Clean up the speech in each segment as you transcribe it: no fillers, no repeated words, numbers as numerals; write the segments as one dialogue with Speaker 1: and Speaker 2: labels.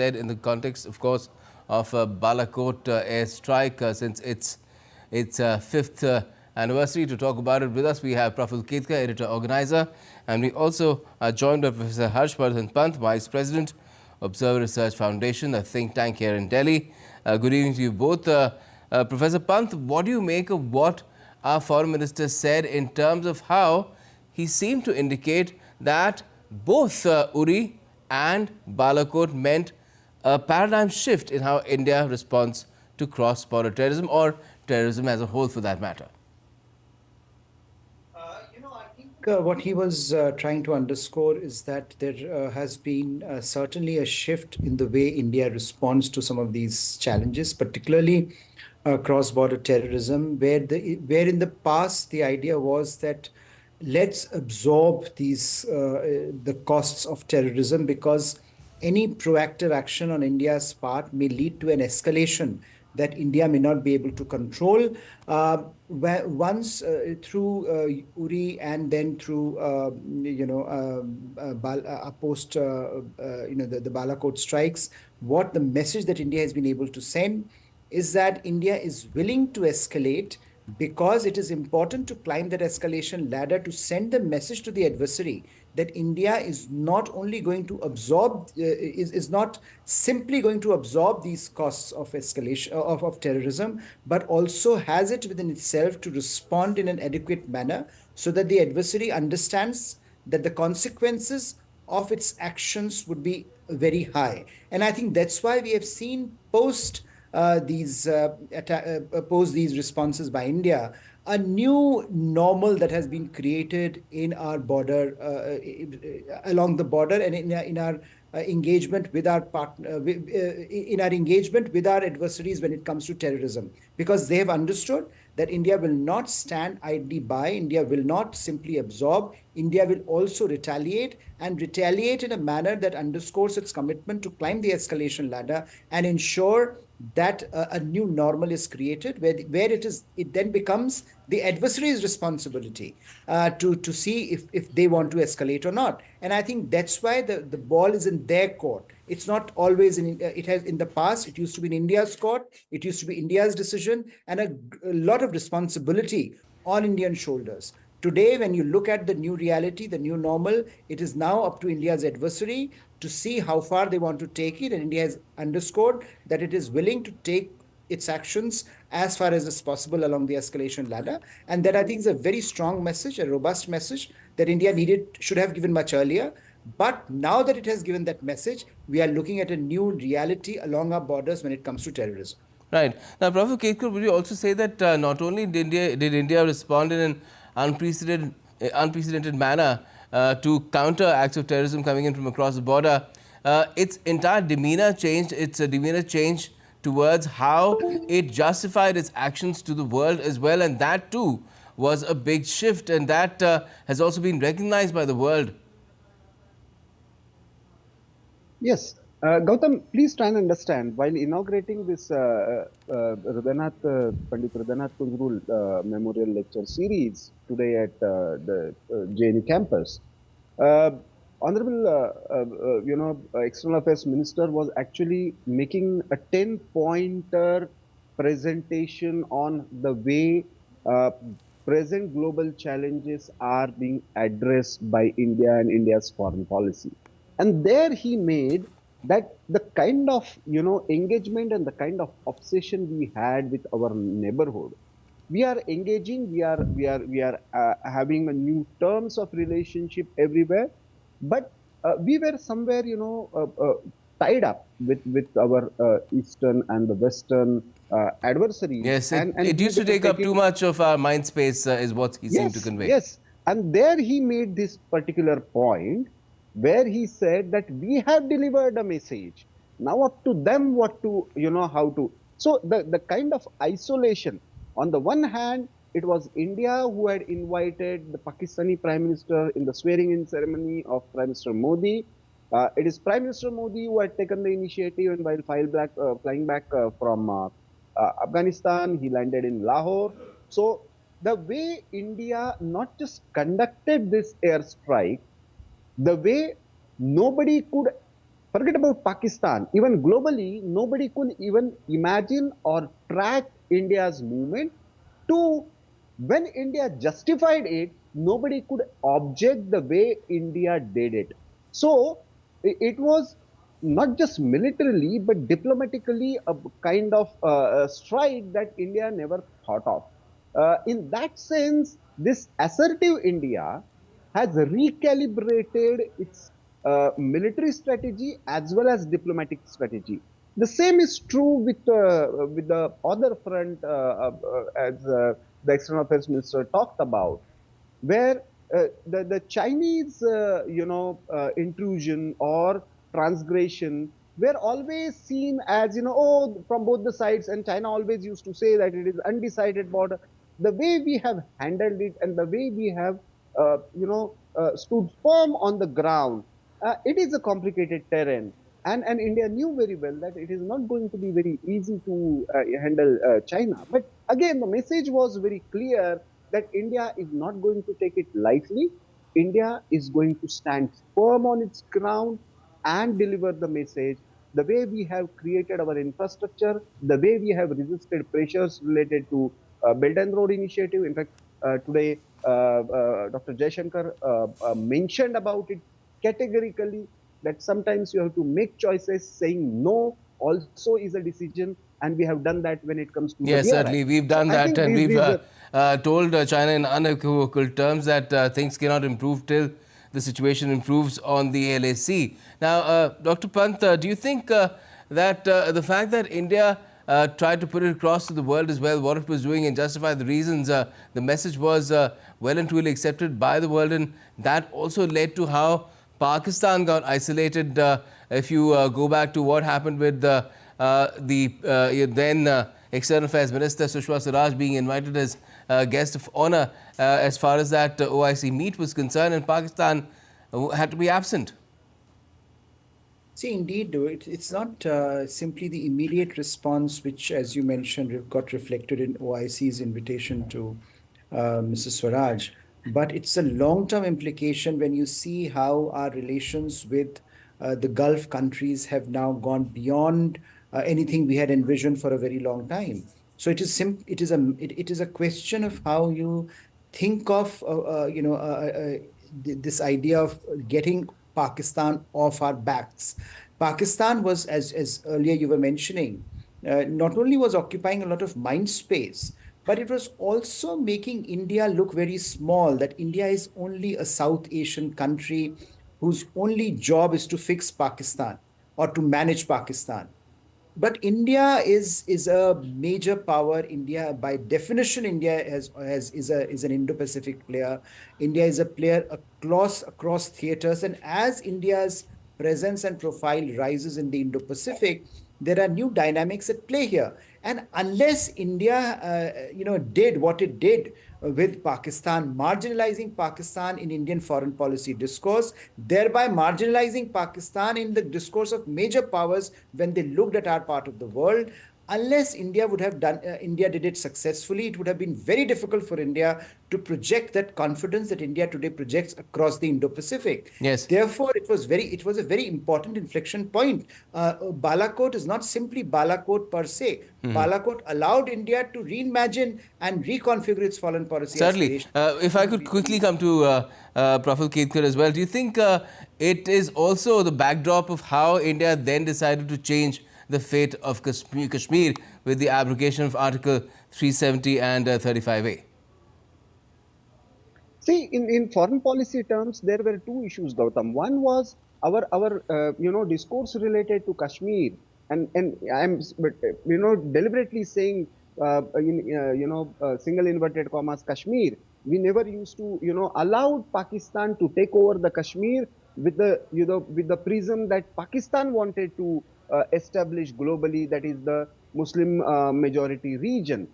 Speaker 1: said in the context, of course, of Balakot airstrike since its fifth anniversary. To talk about it with us, we have Prafulla Ketkar, editor-organizer, and we also are joined by Professor Vardhan Pant, Vice President, Observer Research Foundation, a think tank here in Delhi. Good evening to you both. Professor Pant, what do you make of what our Foreign Minister said in terms of how he seemed to indicate that both Uri and Balakot meant a paradigm shift in how India responds to cross-border terrorism, or terrorism as a whole for that matter?
Speaker 2: I think what he was trying to underscore is that there has been certainly a shift in the way India responds to some of these challenges, particularly cross-border terrorism, where in the past the idea was that let's absorb the costs of terrorism, because any proactive action on India's part may lead to an escalation that India may not be able to control. Once through Uri and then through post the Balakot strikes, what the message that India has been able to send is that India is willing to escalate, because it is important to climb that escalation ladder to send the message to the adversary that India is not only going to absorb, is not simply going to absorb these costs of escalation of terrorism, but also has it within itself to respond in an adequate manner, so that the adversary understands that the consequences of its actions would be very high. And I think that's why we have seen post these responses by India, a new normal that has been created in our border, along the border, and in our engagement with our partner, in our engagement with our adversaries when it comes to terrorism, because they have understood that India will not stand idly by. India will not simply absorb. India will also retaliate, and retaliate in a manner that underscores its commitment to climb the escalation ladder and ensure that a new normal is created, where it then becomes the adversary's responsibility to see if they want to escalate or not. And I think that's why the ball is in their court. It's not always it has in the past, it used to be in India's court, it used to be India's decision, and a lot of responsibility on Indian shoulders. Today, when you look at the new reality, the new normal, it is now up to India's adversary to see how far they want to take it. And India has underscored that it is willing to take its actions as far as is possible along the escalation ladder. And that, I think, is a very strong message, a robust message that India should have given much earlier. But now that it has given that message, we are looking at a new reality along our borders when it comes to terrorism.
Speaker 1: Right. Now, Prof. Ketkar, would you also say that not only did India respond in an unprecedented manner to counter acts of terrorism coming in from across the border, its entire demeanor changed, towards how it justified its actions to the world as well, and that too was a big shift, and that has also been recognized by the world.
Speaker 3: Yes. Gautam, please try and understand, while inaugurating this Pandit Hridaynath Kunjrul Memorial Lecture Series today at the JNU campus, Honorable, External Affairs Minister was actually making a 10-pointer presentation on the way present global challenges are being addressed by India and India's foreign policy. And there he made that the kind of engagement and the kind of obsession we had with our neighborhood, we are engaging, we are having a new terms of relationship everywhere, but we were somewhere tied up with our eastern and the western adversaries.
Speaker 1: Yes, and it used to take up too much of our mind space, is what he seemed to convey.
Speaker 3: Yes, and there he made this particular point, where he said that we have delivered a message. Now up to them what to, how to. So the kind of isolation, on the one hand, it was India who had invited the Pakistani Prime Minister in the swearing-in ceremony of Prime Minister Modi. It is Prime Minister Modi who had taken the initiative, and while flying back from Afghanistan, he landed in Lahore. So the way India not just conducted this airstrike, the way nobody could Forget about Pakistan. Even globally, nobody could even imagine or track India's movement. Two, when India justified it, nobody could object the way India did it. So it was not just militarily, but diplomatically a kind of strike that India never thought of. In that sense, this assertive India has recalibrated its military strategy as well as diplomatic strategy. The same is true with the other front, as the External Affairs Minister talked about, where the Chinese, intrusion or transgression were always seen as, oh, from both the sides, and China always used to say that it is undecided border. The way we have handled it and the way we have, stood firm on the ground, it is a complicated terrain. And India knew very well that it is not going to be very easy to handle China. But again, the message was very clear that India is not going to take it lightly. India is going to stand firm on its ground and deliver the message. The way we have created our infrastructure, the way we have resisted pressures related to Belt and Road Initiative. In fact, today Dr. Jaishankar mentioned about it categorically, that sometimes you have to make choices. Saying no also is a decision, and we have done that when it comes to
Speaker 1: Yes,
Speaker 3: the
Speaker 1: certainly. We've
Speaker 3: So
Speaker 1: done
Speaker 3: I
Speaker 1: that,
Speaker 3: think
Speaker 1: and we've
Speaker 3: these
Speaker 1: told China in unequivocal terms that things cannot improve till the situation improves on the LAC. Now, Dr. Pant, do you think that the fact that India tried to put it across to the world as well what it was doing and justify the reasons, the message was well and truly accepted by the world, and that also led to how Pakistan got isolated? If you go back to what happened with then External Affairs Minister Sushma Swaraj being invited as guest of honor as far as that OIC meet was concerned, and Pakistan had to be absent.
Speaker 2: See, indeed, it's not simply the immediate response, which, as you mentioned, got reflected in OIC's invitation to Mrs. Swaraj, but it's a long-term implication when you see how our relations with the Gulf countries have now gone beyond anything we had envisioned for a very long time. So it is a question of how you think of this idea of getting Pakistan off our backs. Pakistan was, as earlier you were mentioning, not only was occupying a lot of mind space, but it was also making India look very small, that India is only a South Asian country whose only job is to fix Pakistan or to manage Pakistan. But India is a major power. India, by definition, India is an Indo-Pacific player. India is a player across theaters, and as India's presence and profile rises in the Indo-Pacific, there are new dynamics at play here. And unless India, did what it did with Pakistan, marginalizing Pakistan in Indian foreign policy discourse, thereby marginalizing Pakistan in the discourse of major powers when they looked at our part of the world, unless India did it successfully, it would have been very difficult for India to project that confidence that India today projects across the Indo-Pacific.
Speaker 1: Yes.
Speaker 2: Therefore, it was a very important inflection point. Balakot is not simply Balakot per se. Balakot allowed India to reimagine and reconfigure its foreign policy.
Speaker 1: Certainly. If I could quickly come to Prof. Ketkar as well, do you think it is also the backdrop of how India then decided to change the fate of Kashmir with the abrogation of Article 370 and 35A?
Speaker 3: See, in foreign policy terms, there were two issues, Gautam. One was our discourse related to Kashmir, and I'm deliberately saying single inverted commas Kashmir. We never used to allowed Pakistan to take over the Kashmir with the prism that Pakistan wanted to establish globally, that is the Muslim majority region,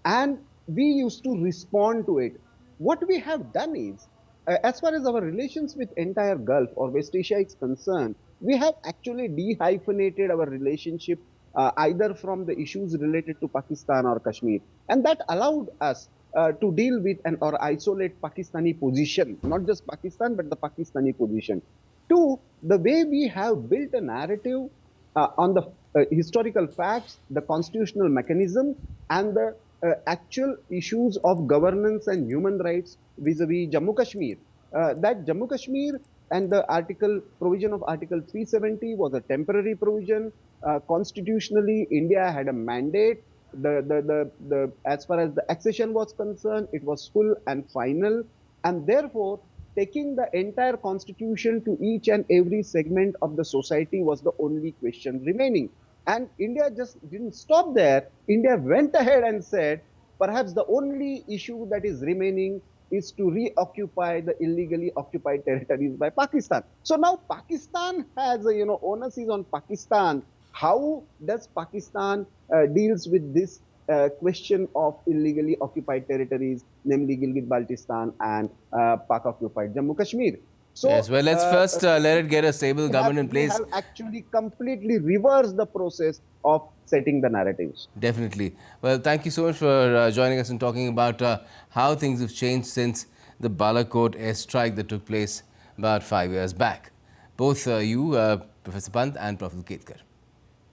Speaker 3: and we used to respond to it. What we have done is, as far as our relations with entire Gulf or West Asia is concerned, we have actually dehyphenated our relationship either from the issues related to Pakistan or Kashmir, and that allowed us to deal with or isolate Pakistani position, not just Pakistan but the Pakistani position. Two, the way we have built a narrative on the historical facts, the constitutional mechanism, and the actual issues of governance and human rights vis-a-vis Jammu Kashmir. That Jammu Kashmir and the provision of Article 370 was a temporary provision. Constitutionally, India had a mandate. As far as the accession was concerned, it was full and final, and therefore taking the entire constitution to each and every segment of the society was the only question remaining. And India just didn't stop there. India went ahead and said, perhaps the only issue that is remaining is to reoccupy the illegally occupied territories by Pakistan. So now Pakistan has, onus is on Pakistan. How does Pakistan deals with this question of illegally occupied territories, namely Gilgit-Baltistan and Pak-occupied Jammu Kashmir?
Speaker 1: So, yes, well, let's first let it get a stable government in place.
Speaker 3: We have actually completely reversed the process of setting the narratives.
Speaker 1: Definitely. Well, thank you so much for joining us and talking about how things have changed since the Balakot airstrike that took place about 5 years back. Both you, Professor Pant and Prof. Ketkar.